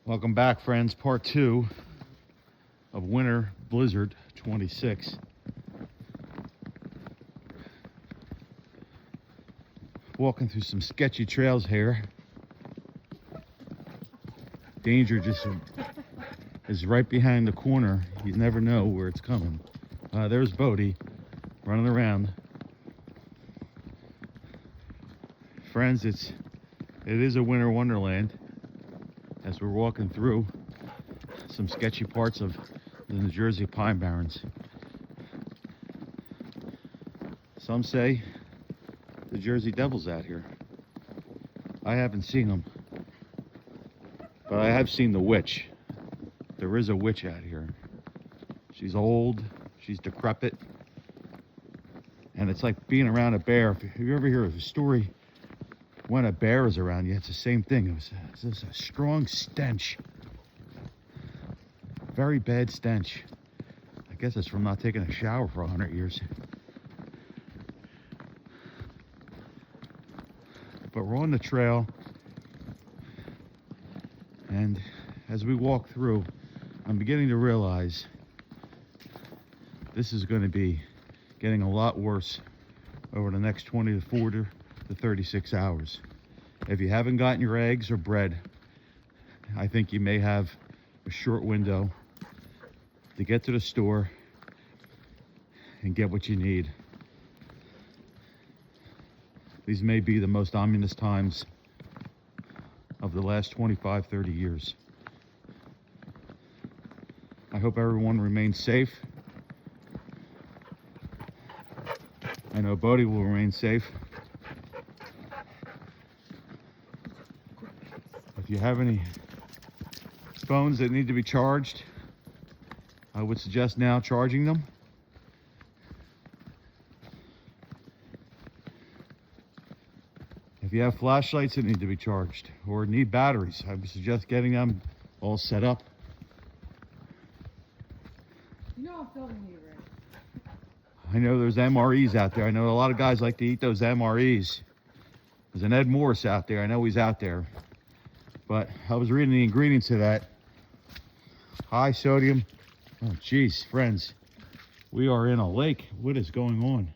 Welcome back, friends. Part 2 of Winter Blizzard 26. Walking through some sketchy trails here. Danger just is right behind the corner. You never know where it's coming. There's Bodie running around. Friends, it is a winter wonderland as we're walking through some sketchy parts of the New Jersey Pine Barrens. Some say the Jersey Devil's out here. I haven't seen them, but I have seen the witch. There is a witch out here. She's old, she's decrepit, and it's like being around a bear. If you ever hear of a story when a bear is around you, it's the same thing. It's a strong stench. Very bad stench. I guess it's from not taking a shower for 100 years. But we're on the trail, and as we walk through, I'm beginning to realize this is going to be getting a lot worse over the next 20 to 40 to 36 hours. If you haven't gotten your eggs or bread, I think you may have a short window to get to the store and get what you need. These may be the most ominous times of the last 25, 30 years. I hope everyone remains safe. I know Bodie will remain safe. If you have any phones that need to be charged, I would suggest now charging them. If you have flashlights that need to be charged or need batteries, I would suggest getting them all set up. You know I'm filming you, Rick. I know there's MREs out there. I know a lot of guys like to eat those MREs. There's an Ed Morris out there. I know he's out there. But I was reading the ingredients of that. High sodium. Oh, geez, friends. We are in a lake. What is going on?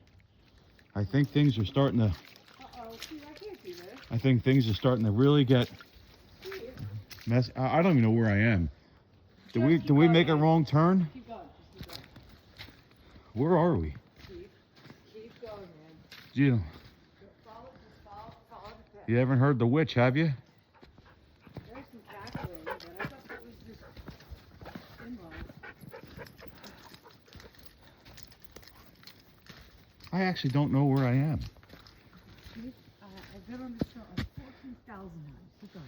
I think things are starting to... Uh-oh, see, I can't do this. I think things are starting to really get mess. I don't even know where I am. Did we make a wrong turn? Keep going, just keep going. Where are we? Keep going, man. You Just follow the path. you haven't heard the witch, have you? There's some cackling, but I thought that was just inland. I actually don't know where I am. I've been on this trail 14,000 times. Keep going.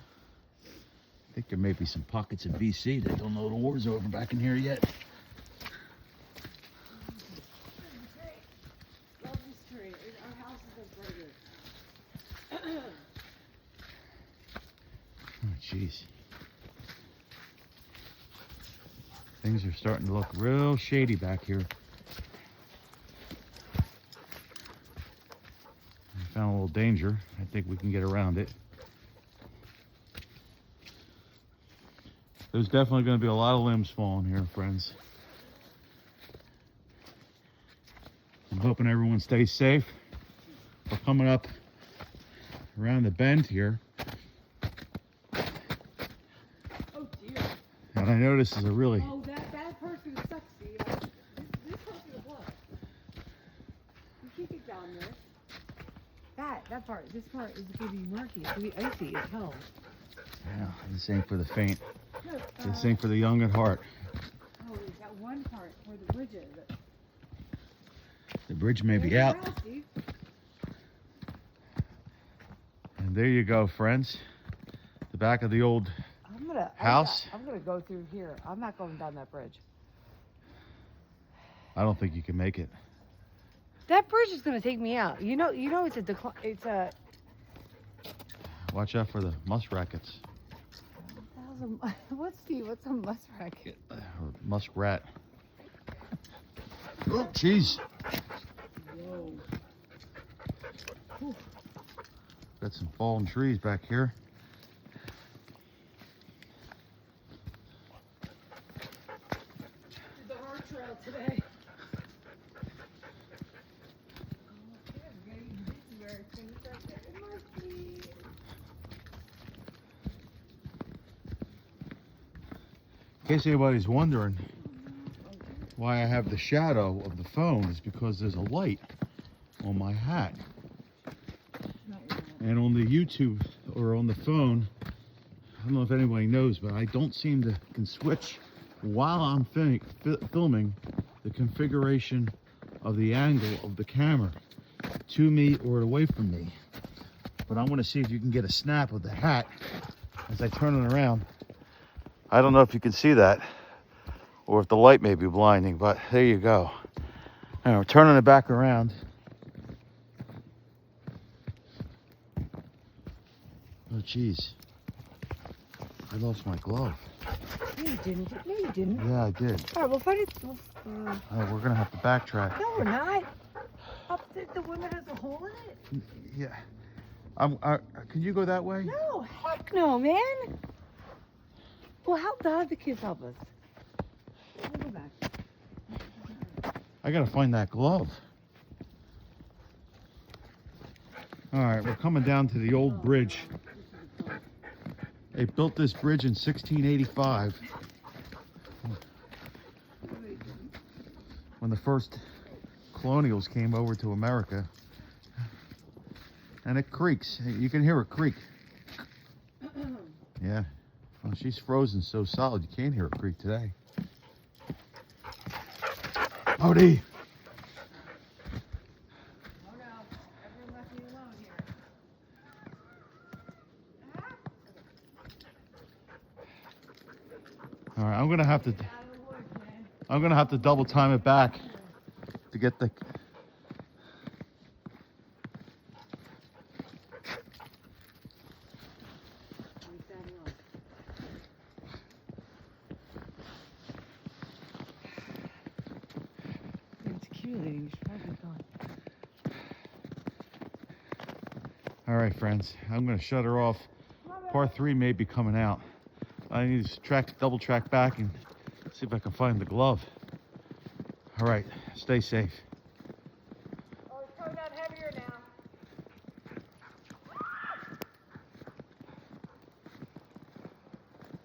I think there may be some pockets of BC that don't know the war's over back in here yet. Love this tree. Our house is like right here. Oh, jeez. Things are starting to look real shady back here. I found a little danger. I think we can get around it. There's definitely going to be a lot of limbs falling here, friends. I'm hoping everyone stays safe. We're coming up around the bend here. Oh, dear. And I know this is a really... Oh, that person sucks, Steve. This person is what? You can't get down there. That part, this part is going to be murky. It's going to be icy as hell. Yeah, this ain't for the faint. Look, This ain't for the young at heart. oh, there's that one part where the bridge is. The bridge may be There's out. your house, Steve. And there you go, friends. The back of the old house. I'm gonna go through here. I'm not going down that bridge. I don't think you can make it. That bridge is gonna take me out. You know, it's a decline. It's a Watch out for the muskrats. what's a muskrat? Or muskrat. Oh, jeez. Whoa. Got some fallen trees back here. trail today. This is where it's gonna start getting murky. In case anybody's wondering why I have the shadow of the phone, is because there's a light on my hat. And on the YouTube or on the phone, I don't know if anybody knows, but I don't seem to can switch while I'm filming the configuration of the angle of the camera to me or away from me. But I want to see if you can get a snap of the hat as I turn it around. I don't know if you can see that or if the light may be blinding, but there you go. And we're turning it back around. Oh, jeez. I lost my glove. No, you didn't. No, you didn't. Yeah, I did. All right, we'll find it. Oh, we're going to have to backtrack. No, we're not. Up the one that has a hole in it? Yeah. Can you go that way? No, heck no, man. Well, help the kids help us. We'll go back. I got to find that glove. All right, we're coming down to the old bridge. They built this bridge in 1685 when the first colonials came over to America. And it creaks. You can hear it creak. Yeah. Well, she's frozen so solid you can't hear it creak today. Howdy. Oh no, everyone left me alone here. All right, I'm gonna have to Out of the woods, man. I'm gonna have to double time it back to get the. It's accumulating. You should probably be gone. All right, friends, I'm gonna shut her off. Part 3 may be coming out. I need to double track back and see if I can find the glove. All right, stay safe.